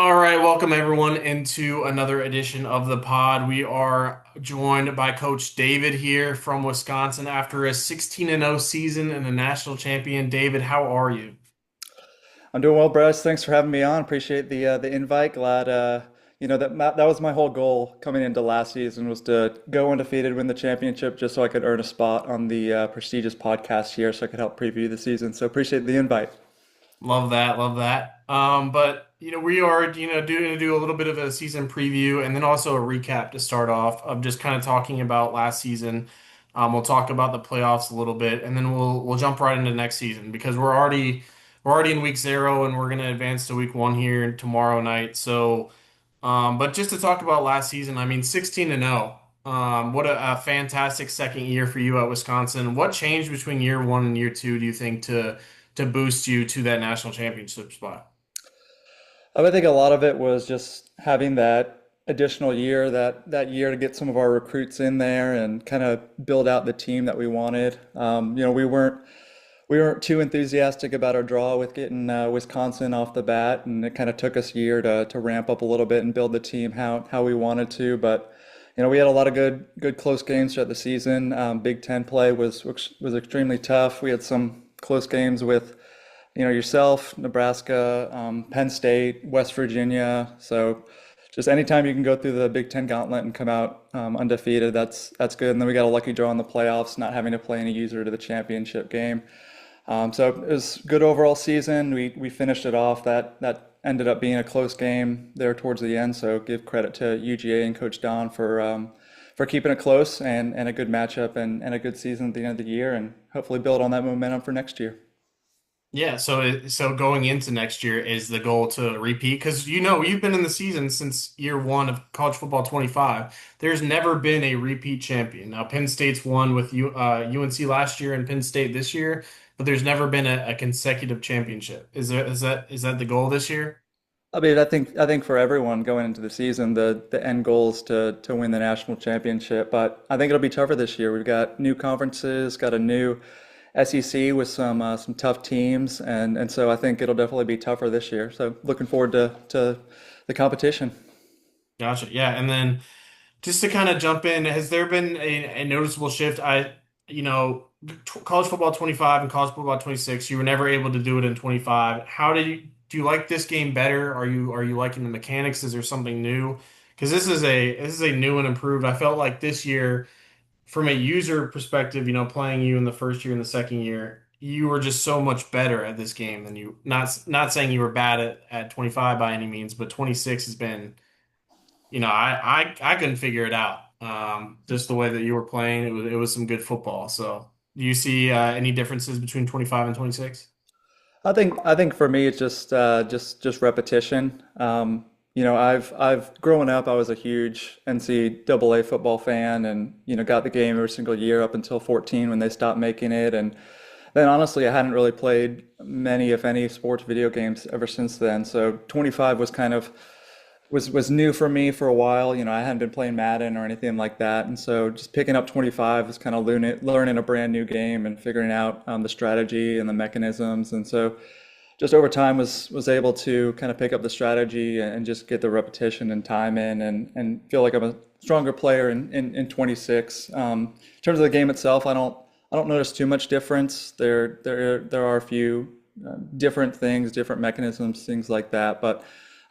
All right, welcome everyone into another edition of the pod. We are joined by Coach David here from Wisconsin after a 16-0 season and a national champion. David, how are you? I'm doing well, Bryce. Thanks for having me on. Appreciate the invite. Glad that was my whole goal coming into last season was to go undefeated, win the championship, just so I could earn a spot on the prestigious podcast here, so I could help preview the season. So appreciate the invite. Love that, love that. But we are do a little bit of a season preview and then also a recap to start off of just kind of talking about last season. We'll talk about the playoffs a little bit, and then we'll jump right into next season because we're already in week 0 and we're going to advance to week 1 here tomorrow night. So, but just to talk about last season, I mean, 16-0. What a fantastic second year for you at Wisconsin. What changed between year 1 and year 2, do you think, to boost you to that national championship spot? I think a lot of it was just having that additional year, that year to get some of our recruits in there and kind of build out the team that we wanted. We weren't too enthusiastic about our draw with getting Wisconsin off the bat, and it kind of took us a year to ramp up a little bit and build the team how we wanted to. But we had a lot of good close games throughout the season. Big Ten play was extremely tough. We had some close games with yourself, Nebraska, Penn State, West Virginia. So just anytime you can go through the Big Ten gauntlet and come out undefeated, that's good. And then we got a lucky draw in the playoffs, not having to play any user to the championship game. So it was good overall season. We finished it off. That ended up being a close game there towards the end. So give credit to UGA and Coach Don for keeping it close and a good matchup and a good season at the end of the year, and hopefully build on that momentum for next year. Yeah, so going into next year is the goal to repeat because you've been in the season since year 1 of college football 25. There's never been a repeat champion. Now Penn State's won with UNC last year and Penn State this year, but there's never been a consecutive championship. Is that the goal this year? I mean, I think for everyone going into the season, the end goal is to win the national championship. But I think it'll be tougher this year. We've got new conferences, got a new SEC with some tough teams, and so I think it'll definitely be tougher this year. So looking forward to the competition. Gotcha. Yeah, and then just to kind of jump in, has there been a noticeable shift? College football 25 and college football 26, you were never able to do it in 25. Do you like this game better? Are you liking the mechanics? Is there something new? Because this is a new and improved. I felt like this year, from a user perspective, playing you in the first year and the second year, you were just so much better at this game than you. Not saying you were bad at 25 by any means, but 26 has been I couldn't figure it out. Just the way that you were playing, it was some good football. So, do you see any differences between 25 and 26? I think for me it's just repetition. I've growing up, I was a huge NCAA football fan, and got the game every single year up until 14 when they stopped making it, and then honestly, I hadn't really played many, if any, sports video games ever since then. So 25 was kind of was new for me for a while. I hadn't been playing Madden or anything like that, and so just picking up 25 was kind of learning a brand new game and figuring out the strategy and the mechanisms. And so just over time was able to kind of pick up the strategy and just get the repetition and time in, and feel like I'm a stronger player in 26. In terms of the game itself, I don't notice too much difference. There are a few different things, different mechanisms, things like that. But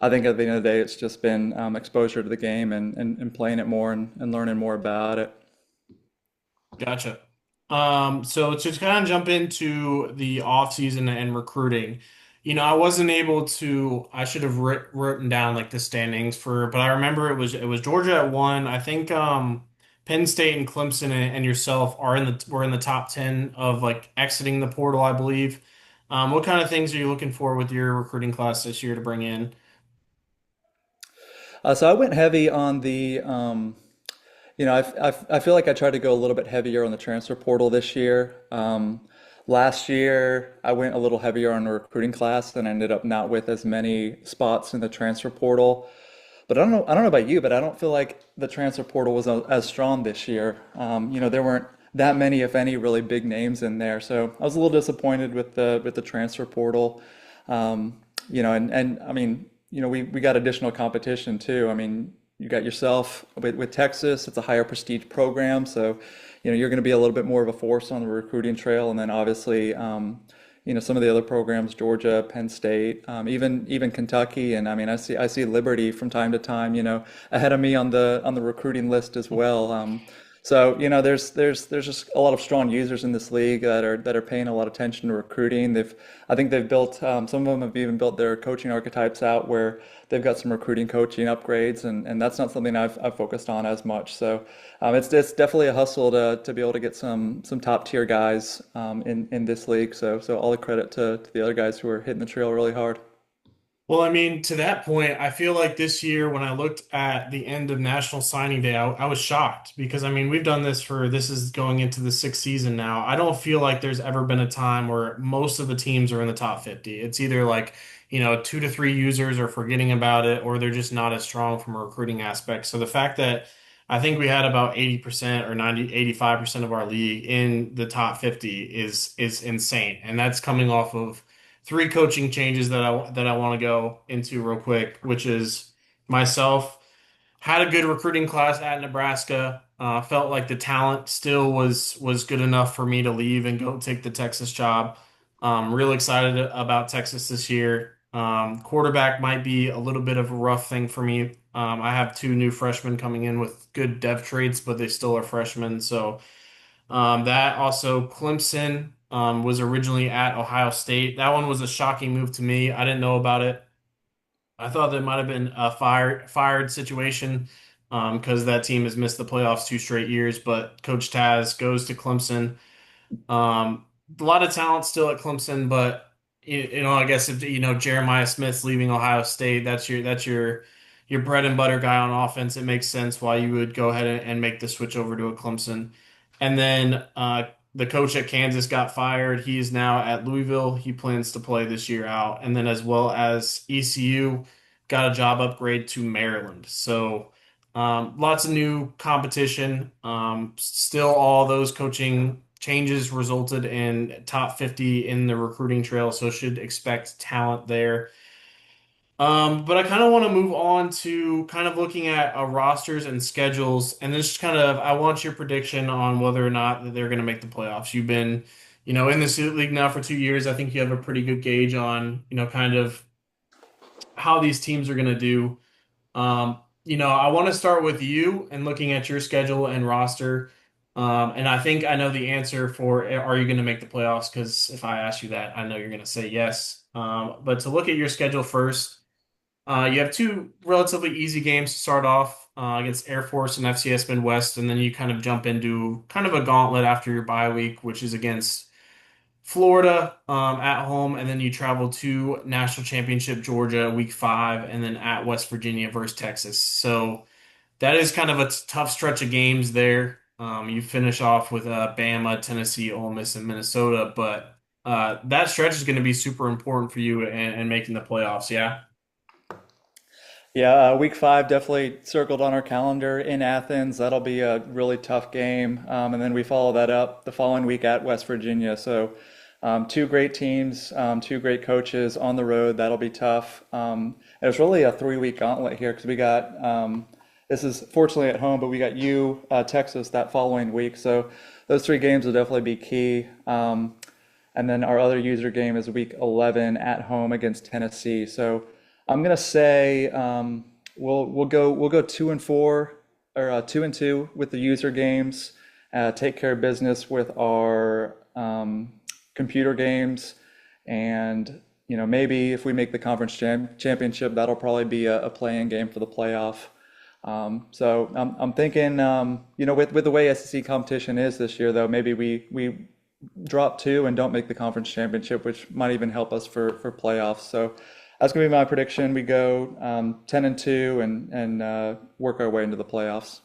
I think at the end of the day, it's just been exposure to the game and playing it more and learning more about it. Gotcha. So to kind of jump into the off season and recruiting, I wasn't able to. I should have written down like the standings but I remember it was Georgia at 1. I think Penn State and Clemson and yourself were in the top 10 of like exiting the portal, I believe. What kind of things are you looking for with your recruiting class this year to bring in? So I went heavy on I feel like I tried to go a little bit heavier on the transfer portal this year. Last year, I went a little heavier on the recruiting class and ended up not with as many spots in the transfer portal. But I don't know about you, but I don't feel like the transfer portal was as strong this year. There weren't that many, if any, really big names in there. So I was a little disappointed with the transfer portal. And I mean, we got additional competition too. I mean, you got yourself with Texas, it's a higher prestige program, so you're going to be a little bit more of a force on the recruiting trail, and then obviously, some of the other programs, Georgia, Penn State, even Kentucky, and I mean, I see Liberty from time to time, ahead of me on the recruiting list as well. So, there's just a lot of strong users in this league that are paying a lot of attention to recruiting. I think they've built some of them have even built their coaching archetypes out where they've got some recruiting coaching upgrades, and that's not something I've focused on as much. So, it's definitely a hustle to be able to get some top tier guys in this league. So all the credit to the other guys who are hitting the trail really hard. Well, I mean, to that point, I feel like this year when I looked at the end of National Signing Day, I was shocked because I mean, we've done this is going into the sixth season now. I don't feel like there's ever been a time where most of the teams are in the top 50. It's either like, 2 to 3 users are forgetting about it or they're just not as strong from a recruiting aspect. So the fact that I think we had about 80% or 85% of our league in the top 50 is insane. And that's coming off of three coaching changes that I want to go into real quick, which is myself had a good recruiting class at Nebraska. Felt like the talent still was good enough for me to leave and go take the Texas job. Real excited about Texas this year. Quarterback might be a little bit of a rough thing for me. I have two new freshmen coming in with good dev traits, but they still are freshmen, so that also Clemson was originally at Ohio State. That one was a shocking move to me. I didn't know about it. I thought that might have been a fired situation because that team has missed the playoffs 2 straight years. But Coach Taz goes to Clemson. A lot of talent still at Clemson, but I guess if Jeremiah Smith's leaving Ohio State, that's your bread and butter guy on offense. It makes sense why you would go ahead and make the switch over to a Clemson. And then the coach at Kansas got fired. He is now at Louisville. He plans to play this year out. And then as well as ECU got a job upgrade to Maryland. So lots of new competition. Still, all those coaching changes resulted in top 50 in the recruiting trail, so should expect talent there. But I kind of want to move on to kind of looking at rosters and schedules, and this kind of I want your prediction on whether or not that they're going to make the playoffs. You've been, in this league now for 2 years. I think you have a pretty good gauge on, kind of how these teams are going to do. I want to start with you and looking at your schedule and roster. And I think I know the answer for are you going to make the playoffs? Because if I ask you that, I know you're going to say yes. But to look at your schedule first, you have two relatively easy games to start off against Air Force and FCS Midwest, and then you kind of jump into kind of a gauntlet after your bye week, which is against Florida at home, and then you travel to National Championship Georgia week 5, and then at West Virginia versus Texas. So that is kind of a tough stretch of games there. You finish off with Bama, Tennessee, Ole Miss, and Minnesota, but that stretch is going to be super important for you and making the playoffs. Yeah. Yeah, week 5 definitely circled on our calendar in Athens. That'll be a really tough game. And then we follow that up the following week at West Virginia. So, two great teams, two great coaches on the road. That'll be tough. And it's really a 3 week gauntlet here because we got, this is fortunately at home, but we got Texas that following week. So, those 3 games will definitely be key. And then our other user game is week 11 at home against Tennessee. So, I'm gonna say we'll go 2-4 or 2-2 with the user games. Take care of business with our computer games, and maybe if we make the conference championship, that'll probably be a play-in game for the playoff. So I'm thinking with the way SEC competition is this year, though, maybe we drop 2 and don't make the conference championship, which might even help us for playoffs. So. That's gonna be my prediction. We go 10-2 and work our way into the playoffs.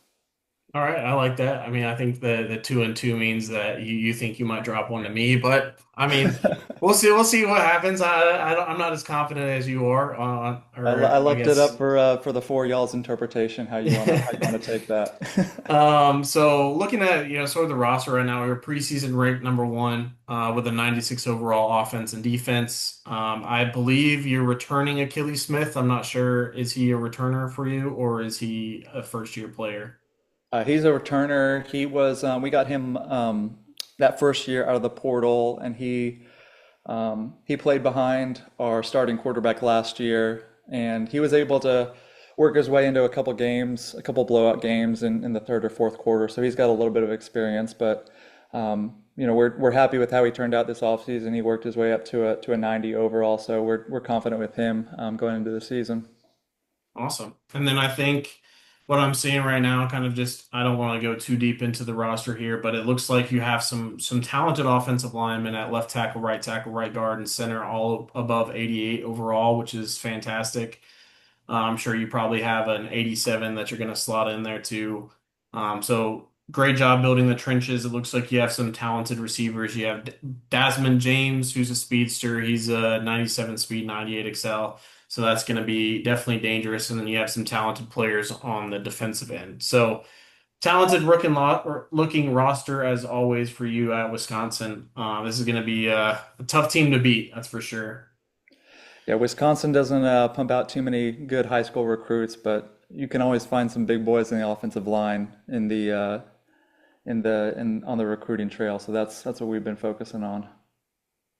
All right, I like that. I mean, I think the 2-2 means that you think you might drop one to me, but I mean, we'll see. We'll see what happens. I'm not as confident as you are on, I or I left it up guess. for the four y'all's interpretation, how you wanna take that. So looking at, sort of the roster right now, we're preseason ranked number one, with a 96 overall offense and defense. I believe you're returning Achilles Smith. I'm not sure, is he a returner for you or is he a first year player? He's a returner. We got him that first year out of the portal, and he played behind our starting quarterback last year, and he was able to work his way into a couple games, a couple blowout games in the third or fourth quarter. So he's got a little bit of experience, but we're happy with how he turned out this offseason. He worked his way up to a 90 overall, so we're confident with him going into the season. Awesome. And then I think what I'm seeing right now, kind of just, I don't want to go too deep into the roster here, but it looks like you have some talented offensive linemen at left tackle, right guard, and center, all above 88 overall, which is fantastic. I'm sure you probably have an 87 that you're going to slot in there too. So great job building the trenches. It looks like you have some talented receivers. You have Dasmond James, who's a speedster. He's a 97 speed, 98 excel. So that's going to be definitely dangerous. And then you have some talented players on the defensive end. So talented looking roster as always for you at Wisconsin. This is going to be a tough team to beat, that's for sure. Yeah, Wisconsin doesn't pump out too many good high school recruits, but you can always find some big boys in the offensive line in on the recruiting trail. So that's what we've been focusing on.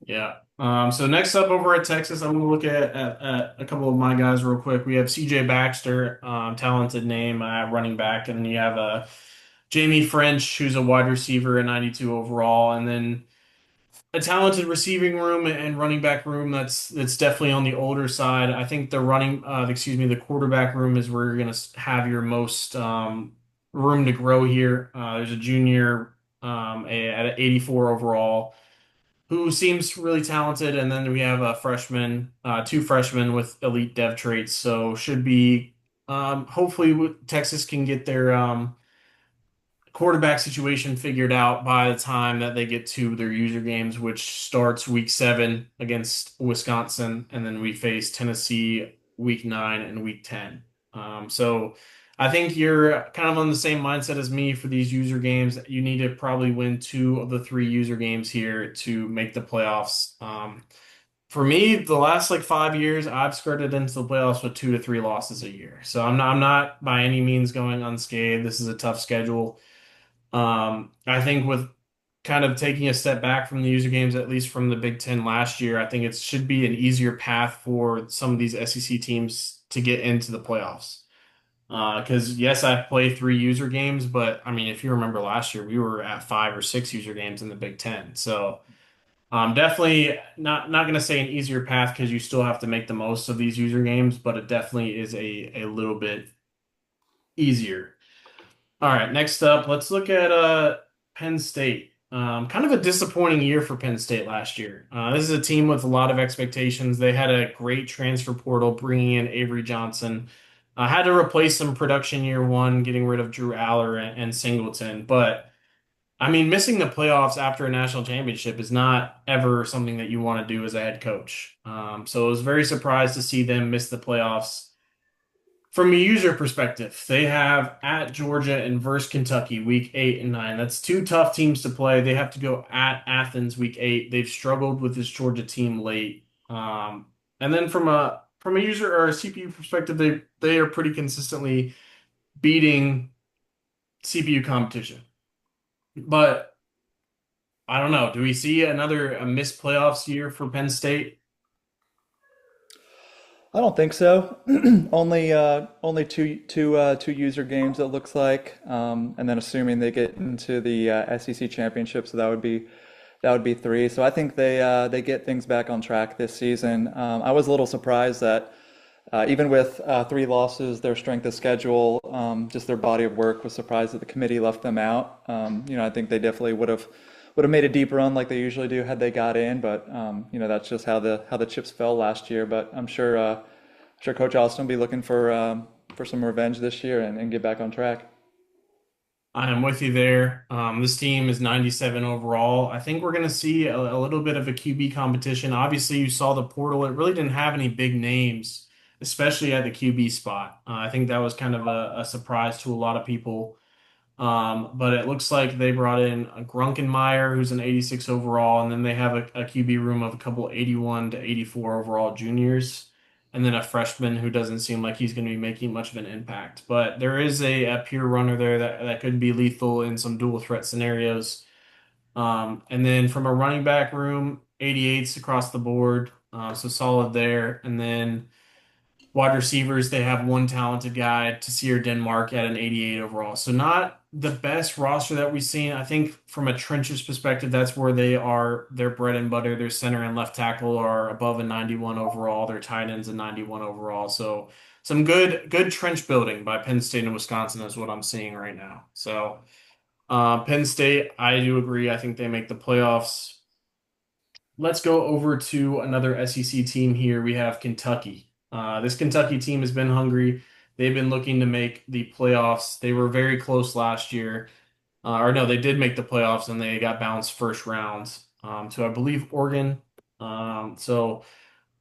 Yeah. So next up over at Texas, I'm going to look at a couple of my guys real quick. We have CJ Baxter, talented name at running back, and then you have Jamie French, who's a wide receiver at 92 overall, and then a talented receiving room and running back room that's definitely on the older side. I think the quarterback room is where you're going to have your most room to grow here. There's a junior at 84 overall who seems really talented. And then we have a freshman, two freshmen with elite dev traits. So should be hopefully Texas can get their quarterback situation figured out by the time that they get to their user games, which starts week 7 against Wisconsin, and then we face Tennessee week 9 and week 10. So I think you're kind of on the same mindset as me for these user games. You need to probably win 2 of the 3 user games here to make the playoffs. For me, the last like 5 years, I've skirted into the playoffs with 2 to 3 losses a year. So I'm not by any means going unscathed. This is a tough schedule. I think with kind of taking a step back from the user games, at least from the Big Ten last year, I think it should be an easier path for some of these SEC teams to get into the playoffs. Because yes, I play 3 user games, but I mean, if you remember last year, we were at 5 or 6 user games in the Big Ten. So definitely not going to say an easier path because you still have to make the most of these user games, but it definitely is a little bit easier. All right, next up, let's look at Penn State. Kind of a disappointing year for Penn State last year. This is a team with a lot of expectations. They had a great transfer portal, bringing in Avery Johnson. Had to replace some production year one, getting rid of Drew Aller and Singleton. But I mean, missing the playoffs after a national championship is not ever something that you want to do as a head coach. So I was very surprised to see them miss the playoffs. From a user perspective, they have at Georgia and versus Kentucky week 8 and 9. That's 2 tough teams to play. They have to go at Athens week 8. They've struggled with this Georgia team late. And then from a user or a CPU perspective, they are pretty consistently beating CPU competition. But I don't know. Do we see another a missed playoffs year for Penn State? I don't think so. Only two user games it looks like, and then assuming they get into the SEC championship, so that would be three. So I think they get things back on track this season. I was a little surprised that even with 3 losses, their strength of schedule, just their body of work, was surprised that the committee left them out. I think they definitely would have made a deep run like they usually do had they got in, but that's just how the chips fell last year. But I'm sure Coach Austin will be looking for some revenge this year and get back on track. I am with you there. This team is 97 overall. I think we're going to see a little bit of a QB competition. Obviously, you saw the portal. It really didn't have any big names, especially at the QB spot. I think that was kind of a surprise to a lot of people. But it looks like they brought in a Grunkenmeyer, who's an 86 overall, and then they have a QB room of a couple 81 to 84 overall juniors, and then a freshman who doesn't seem like he's going to be making much of an impact. But there is a pure runner there that could be lethal in some dual threat scenarios. And then from a running back room, 88s across the board, so solid there. And then wide receivers, they have one talented guy, Tassir Denmark, at an 88 overall. So not the best roster that we've seen. I think from a trenches perspective, that's where they are. Their bread and butter, their center and left tackle are above a 91 overall. Their tight ends a 91 overall. So some good trench building by Penn State and Wisconsin is what I'm seeing right now. So Penn State, I do agree. I think they make the playoffs. Let's go over to another SEC team here. We have Kentucky. This Kentucky team has been hungry. They've been looking to make the playoffs. They were very close last year. Or no, they did make the playoffs and they got bounced first round to, I believe, Oregon. So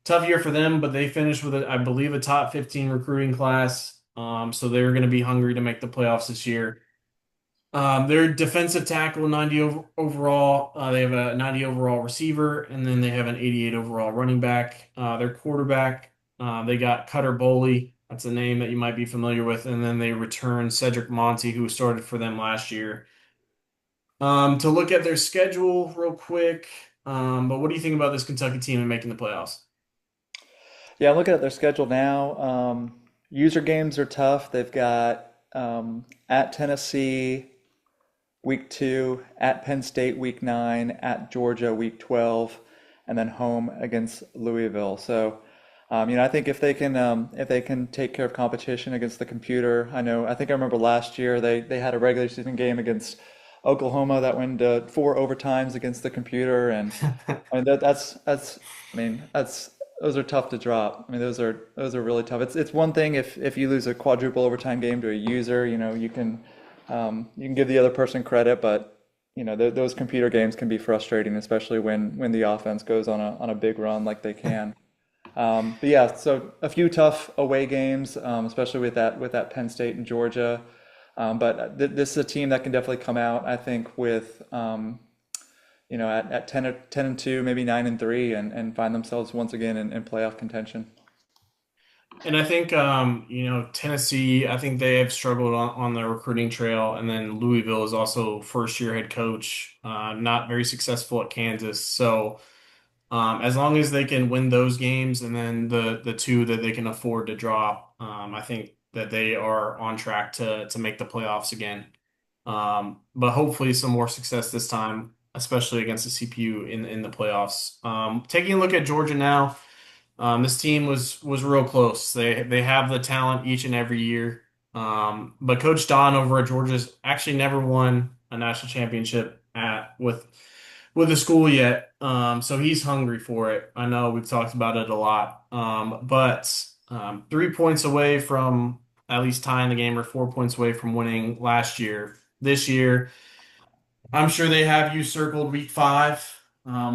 tough year for them, but they finished with, I believe, a top 15 recruiting class. So they're going to be hungry to make the playoffs this year. Their defensive tackle, 90 overall. They have a 90 overall receiver, and then they have an 88 overall running back. Their quarterback, they got Cutter Boley. That's a name that you might be familiar with. And then they return Cedric Monty, who started for them last year. To look at their schedule real quick. But what do you think about this Kentucky team and making the playoffs? Yeah, I'm looking at their schedule now. User games are tough. They've got at Tennessee week 2, at Penn State week 9, at Georgia week 12, and then home against Louisville. So, I think if they can take care of competition against the computer. I think I remember last year they had a regular season game against Oklahoma that went to 4 overtimes against the computer, and I mean that's that's those are tough to drop. I mean those are really tough. It's one thing if you lose a quadruple overtime game to a user, you can give the other person credit, but those computer games can be frustrating, especially when the offense goes on a big run like they can. But yeah, so a few tough away games, especially with that Penn State and Georgia. But this is a team that can definitely come out, I think, with at 10-2, maybe 9-3, and find themselves once again in playoff contention. And I think, Tennessee, I think they have struggled on the recruiting trail. And then Louisville is also first year head coach, not very successful at Kansas. So as long as they can win those games and then the two that they can afford to drop, I think that they are on track to make the playoffs again. But hopefully some more success this time, especially against the CPU in the playoffs. Taking a look at Georgia now. This team was real close. They have the talent each and every year. But Coach Don over at Georgia's actually never won a national championship at with the school yet. So he's hungry for it. I know we've talked about it a lot. But 3 points away from at least tying the game or 4 points away from winning last year. This year, I'm sure they have you circled week 5,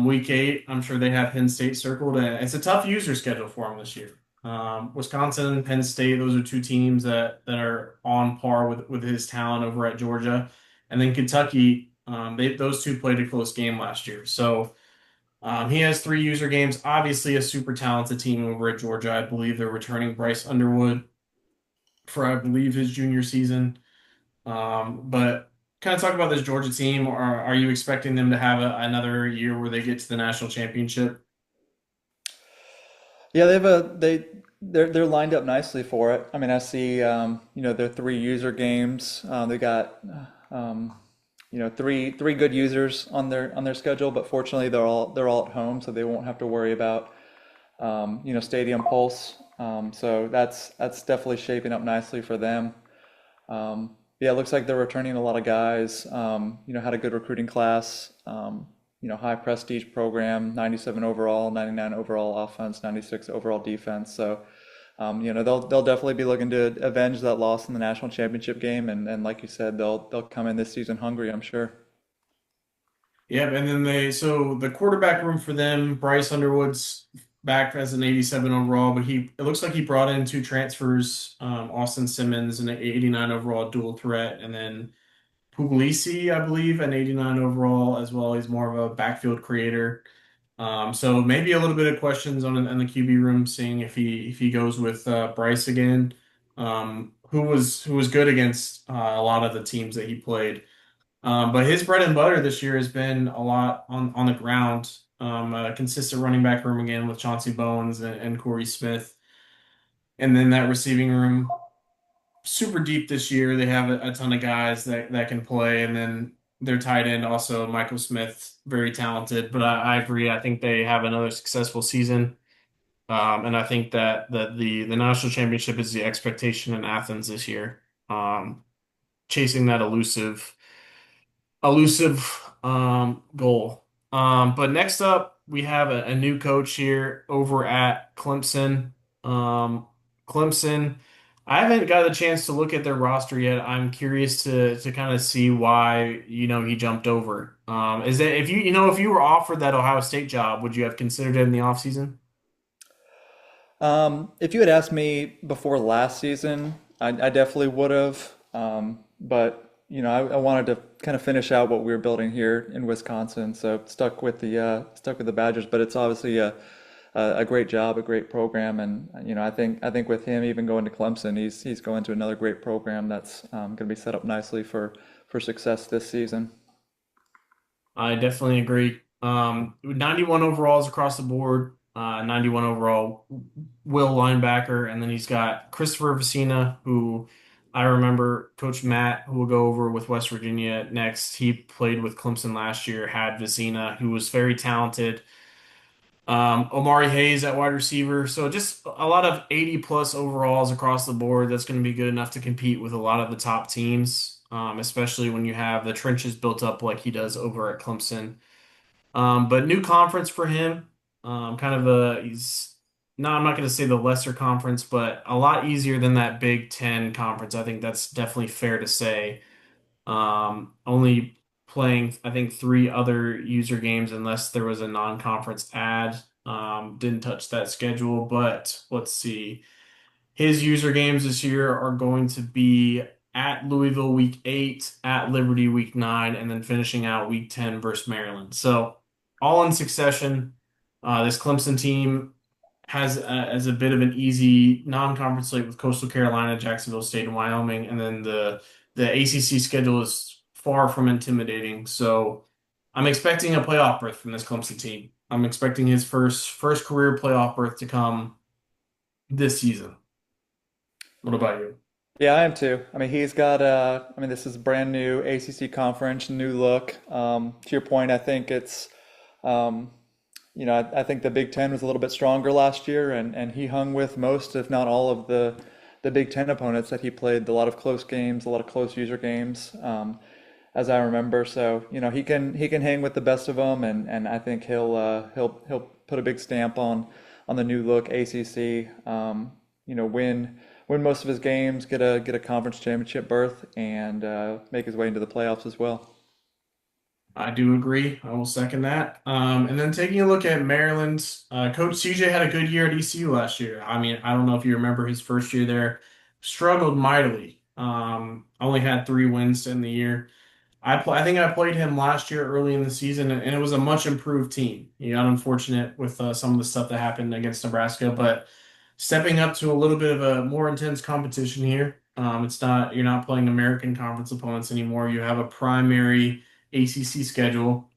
week 8. I'm sure they have Penn State circled, and it's a tough user schedule for them this year. Wisconsin and Penn State, those are two teams that are on par with his talent over at Georgia, and then Kentucky. Those two played a close game last year, so he has 3 user games. Obviously, a super talented team over at Georgia. I believe they're returning Bryce Underwood for I believe his junior season. But kind of talk about this Georgia team. Or are you expecting them to have another year where they get to the national championship? Yeah, they're lined up nicely for it. I mean, I see their 3 user games. They got three good users on their schedule, but fortunately they're all at home, so they won't have to worry about stadium pulse. So that's definitely shaping up nicely for them. Yeah, it looks like they're returning a lot of guys. Had a good recruiting class. High prestige program, 97 overall, 99 overall offense, 96 overall defense. So they'll definitely be looking to avenge that loss in the national championship game, and like you said, they'll come in this season hungry, I'm sure. Yeah, and then so the quarterback room for them, Bryce Underwood's back as an 87 overall, but it looks like he brought in two transfers, Austin Simmons, an 89 overall dual threat, and then Puglisi, I believe, an 89 overall as well. He's more of a backfield creator. So maybe a little bit of questions on the QB room, seeing if he goes with Bryce again, who was good against a lot of the teams that he played. But his bread and butter this year has been a lot on the ground. A consistent running back room again with Chauncey Bones and Corey Smith, and then that receiving room super deep this year. They have a ton of guys that can play, and then their tight end also Michael Smith, very talented. But I agree. I think they have another successful season, and I think that the national championship is the expectation in Athens this year. Chasing that elusive goal. But next up, we have a new coach here over at Clemson. Clemson, I haven't got a chance to look at their roster yet. I'm curious to kind of see why, he jumped over. Is that if you were offered that Ohio State job, would you have considered it in the offseason? If you had asked me before last season, I definitely would have. But I wanted to kind of finish out what we were building here in Wisconsin, so stuck with the Badgers. But it's obviously a great job, a great program, and I think with him even going to Clemson, he's going to another great program that's going to be set up nicely for success this season. I definitely agree. 91 overalls across the board, 91 overall will linebacker, and then he's got Christopher Vicina, who I remember Coach Matt, who will go over with West Virginia next. He played with Clemson last year, had Vicina, who was very talented. Omari Hayes at wide receiver. So just a lot of 80 plus overalls across the board. That's going to be good enough to compete with a lot of the top teams, especially when you have the trenches built up like he does over at Clemson. But new conference for him. Kind of he's no, I'm not going to say the lesser conference, but a lot easier than that Big Ten conference. I think that's definitely fair to say. Only playing, I think, three other user games unless there was a non-conference ad. Didn't touch that schedule, but let's see. His user games this year are going to be at Louisville week 8, at Liberty week 9, and then finishing out week 10 versus Maryland. So all in succession. This Clemson team has a bit of an easy non-conference slate with Coastal Carolina, Jacksonville State, and Wyoming, and then the ACC schedule is far from intimidating. So I'm expecting a playoff berth from this Clemson team. I'm expecting his first career playoff berth to come this season. What about you? Yeah, I am too. I mean, this is brand new ACC conference, new look. To your point, I think um, I think the Big Ten was a little bit stronger last year, and he hung with most, if not all, of the Big Ten opponents that he played. A lot of close games, a lot of close user games, as I remember. So, he can hang with the best of them, and I think he'll put a big stamp on the new look ACC. Win most of his games, get a conference championship berth, and make his way into the playoffs as well. I do agree. I will second that. And then taking a look at Maryland's coach CJ had a good year at ECU last year. I mean, I don't know if you remember his first year there, struggled mightily. Only had 3 wins in the year. I think I played him last year early in the season, and it was a much improved team. He got unfortunate with some of the stuff that happened against Nebraska, but stepping up to a little bit of a more intense competition here. You're not playing American Conference opponents anymore. You have a primary ACC schedule.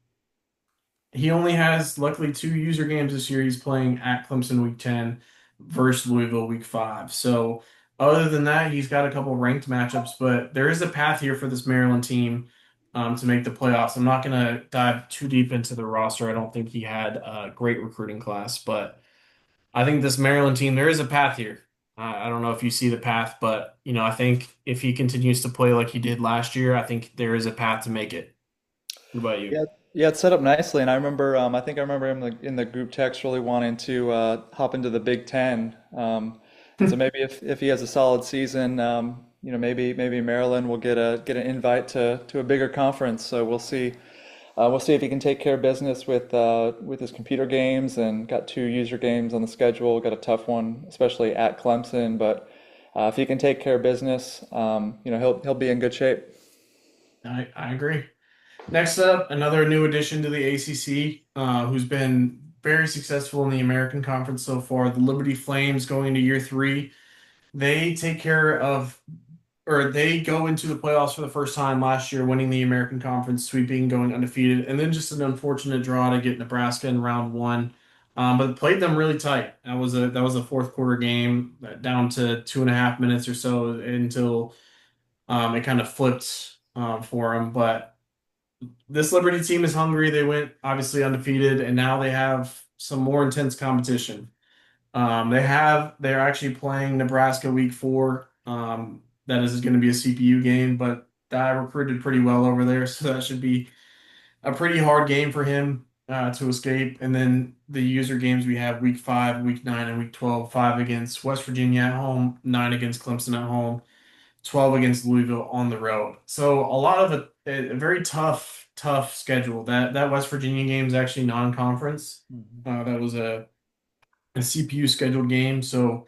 He only has luckily 2 user games this year. He's playing at Clemson week 10 versus Louisville week 5. So other than that, he's got a couple ranked matchups, but there is a path here for this Maryland team to make the playoffs. I'm not going to dive too deep into the roster. I don't think he had a great recruiting class, but I think this Maryland team, there is a path here. I don't know if you see the path, but I think if he continues to play like he did last year, I think there is a path to make it. What about you? Yeah, yeah, it's set up nicely, and I think I remember him in the group text really wanting to hop into the Big Ten. And so maybe if he has a solid season, maybe Maryland will get an invite to a bigger conference. So we'll see. We'll see if he can take care of business with his computer games, and got two user games on the schedule. Got a tough one, especially at Clemson. But if he can take care of business, he'll be in good shape. I agree. Next up, another new addition to the ACC, who's been very successful in the American Conference so far. The Liberty Flames going into year three. They take care of, or they go into the playoffs for the first time last year, winning the American Conference, sweeping, going undefeated, and then just an unfortunate draw to get Nebraska in round one. But played them really tight. That was a fourth quarter game, down to 2.5 minutes or so until it kind of flipped for them. But this Liberty team is hungry. They went obviously undefeated, and now they have some more intense competition. They're actually playing Nebraska week four. That is going to be a CPU game, but I recruited pretty well over there, so that should be a pretty hard game for him to escape. And then the user games we have week five, week nine, and week 12, five against West Virginia at home, nine against Clemson at home, 12 against Louisville on the road. So a lot of a very tough schedule. That West Virginia game is actually non-conference. Mhm. That was a CPU scheduled game. So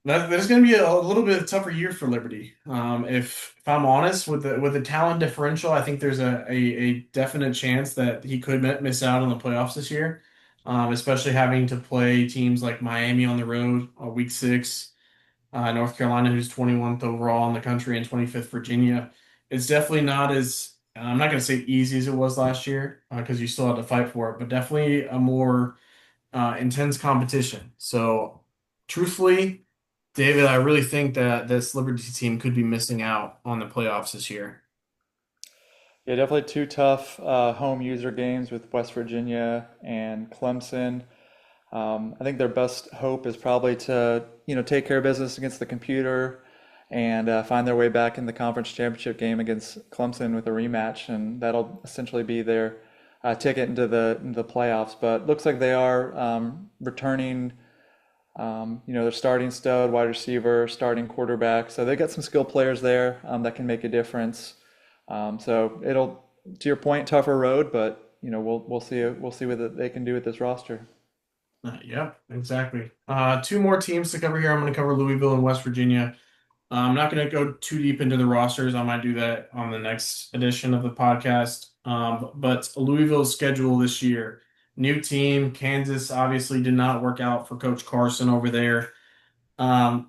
that's going to be a little bit tougher year for Liberty. If I'm honest, with the talent differential, I think there's a definite chance that he could miss out on the playoffs this year, especially having to play teams like Miami on the road, week six, North Carolina, who's 21th overall in the country, and 25th Virginia. It's definitely not as, I'm not going to say easy as it was last year, because you still had to fight for it, but definitely a more intense competition. So, truthfully, David, I really think that this Liberty team could be missing out on the playoffs this year. Yeah, definitely two tough home user games with West Virginia and Clemson. I think their best hope is probably to, take care of business against the computer and find their way back in the conference championship game against Clemson with a rematch, and that'll essentially be their ticket into the playoffs. But looks like they are returning, their starting stud, wide receiver, starting quarterback. So they got some skilled players there that can make a difference. So it'll, to your point, tougher road, but we'll see what they can do with this roster. Yeah, exactly. Two more teams to cover here. I'm going to cover Louisville and West Virginia. I'm not going to go too deep into the rosters. I might do that on the next edition of the podcast. But Louisville's schedule this year, new team. Kansas obviously did not work out for Coach Carson over there. Um,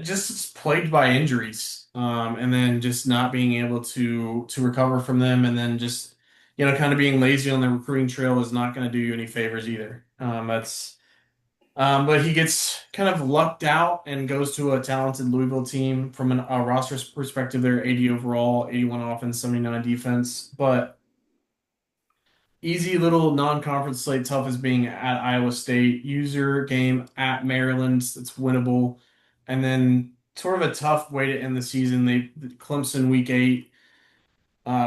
just plagued by injuries, and then just not being able to recover from them, and then just kind of being lazy on the recruiting trail is not going to do you any favors either. But he gets kind of lucked out and goes to a talented Louisville team from a roster perspective. They're 80 overall, 81 offense, 79 defense, but easy little non-conference slate, tough as being at Iowa State. User game at Maryland, it's winnable, and then sort of a tough way to end the season. They Clemson week eight,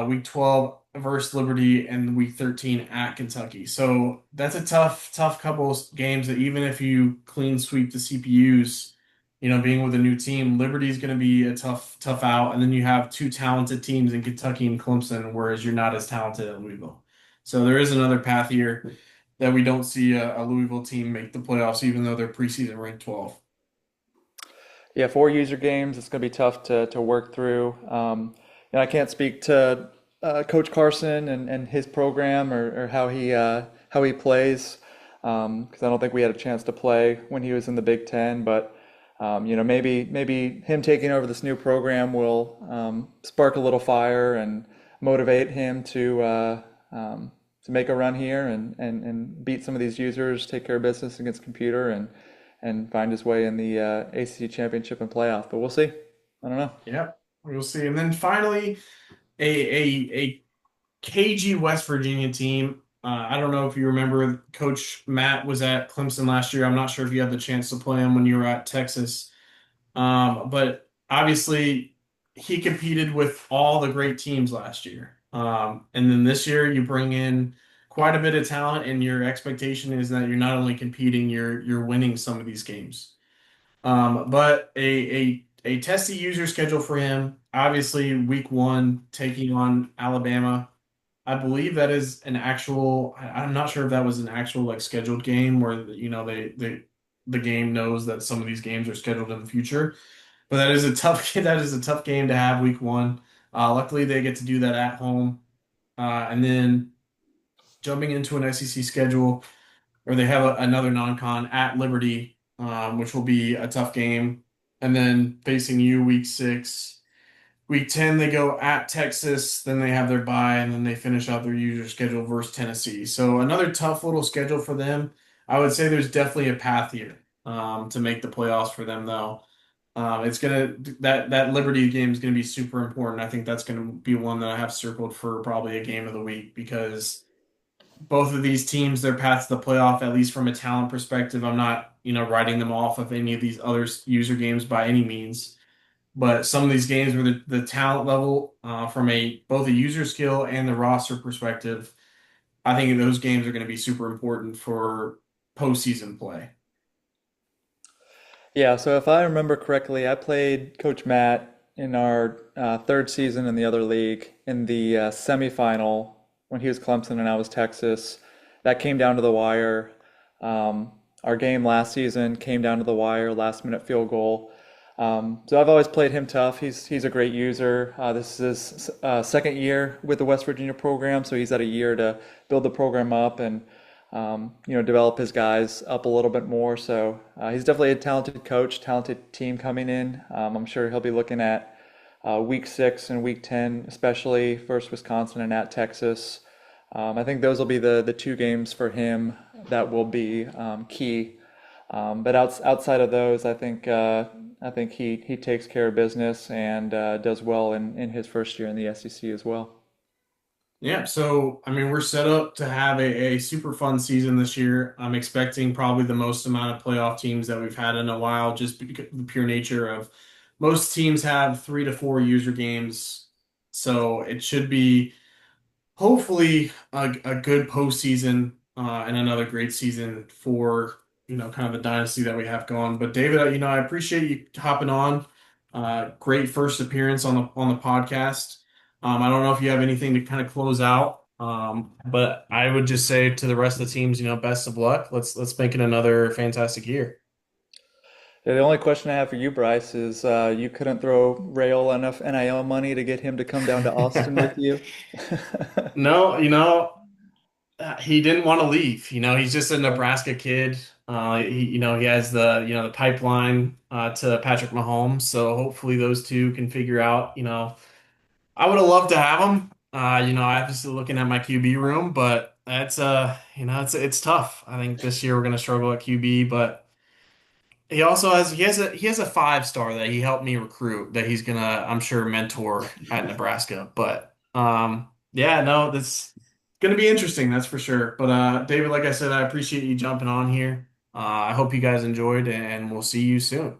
week 12 versus Liberty, and week 13 at Kentucky. So that's a tough couple of games that even if you clean sweep the CPUs, being with a new team, Liberty is going to be a tough out. And then you have two talented teams in Kentucky and Clemson, whereas you're not as talented at Louisville. So there is another path here that we don't see a Louisville team make the playoffs, even though they're preseason ranked 12. Yeah, four user games. It's going to be tough to work through. I can't speak to Coach Carson and his program or how he plays, because I don't think we had a chance to play when he was in the Big Ten. But maybe him taking over this new program will spark a little fire and motivate him to make a run here and beat some of these users, take care of business against computer, and find his way in the ACC championship and playoff. But we'll see. I don't know. Yeah, we'll see. And then finally, a KG West Virginia team. I don't know if you remember, Coach Matt was at Clemson last year. I'm not sure if you had the chance to play him when you were at Texas. But obviously, he competed with all the great teams last year. And then this year, you bring in quite a bit of talent, and your expectation is that you're not only competing, you're winning some of these games. But a testy user schedule for him. Obviously, week one taking on Alabama. I believe that is an actual. I'm not sure if that was an actual like scheduled game where the game knows that some of these games are scheduled in the future. But that is a tough that is a tough game to have week one. Luckily, they get to do that at home, and then jumping into an SEC schedule or they have another non-con at Liberty, which will be a tough game, and then facing you week six. Week 10, they go at Texas, then they have their bye, and then they finish out their usual schedule versus Tennessee. So another tough little schedule for them. I would say there's definitely a path here to make the playoffs for them, though. It's gonna that Liberty game is gonna be super important. I think that's gonna be one that I have circled for probably a game of the week because both of these teams, their path to the playoff, at least from a talent perspective, I'm not, writing them off of any of these other user games by any means. But some of these games where the talent level, from a both a user skill and the roster perspective, I think those games are going to be super important for postseason play. Yeah, so if I remember correctly, I played Coach Matt in our third season in the other league in the semifinal when he was Clemson and I was Texas. That came down to the wire. Our game last season came down to the wire, last minute field goal. So I've always played him tough. He's a great user. This is his second year with the West Virginia program, so he's had a year to build the program up and develop his guys up a little bit more. So he's definitely a talented coach, talented team coming in. I'm sure he'll be looking at week 6 and week 10, especially versus Wisconsin and at Texas. I think those will be the two games for him that will be key. But outside of those, I think he takes care of business and does well in his first year in the SEC as well. Yeah, so I mean, we're set up to have a super fun season this year. I'm expecting probably the most amount of playoff teams that we've had in a while, just because the pure nature of most teams have 3 to 4 user games. So it should be hopefully a good postseason and another great season for kind of the dynasty that we have going. But David, I appreciate you hopping on. Great first appearance on the podcast. I don't know if you have anything to kind of close out, but I would just say to the rest of the teams, best of luck. Let's make it another fantastic year. Yeah, the only question I have for you, Bryce, is you couldn't throw Rail enough NIL money to get him to come down to Austin with you? No, he didn't want to leave. He's just a Nebraska kid. He has the pipeline to Patrick Mahomes. So hopefully those two can figure out. I would have loved to have him. Obviously looking at my QB room, but that's it's tough. I think this year we're gonna struggle at QB, but he has a 5 star that he helped me recruit that he's gonna, I'm sure, mentor at Nebraska. But yeah, no, that's gonna be interesting, that's for sure. But David, like I said, I appreciate you jumping on here. I hope you guys enjoyed, and we'll see you soon.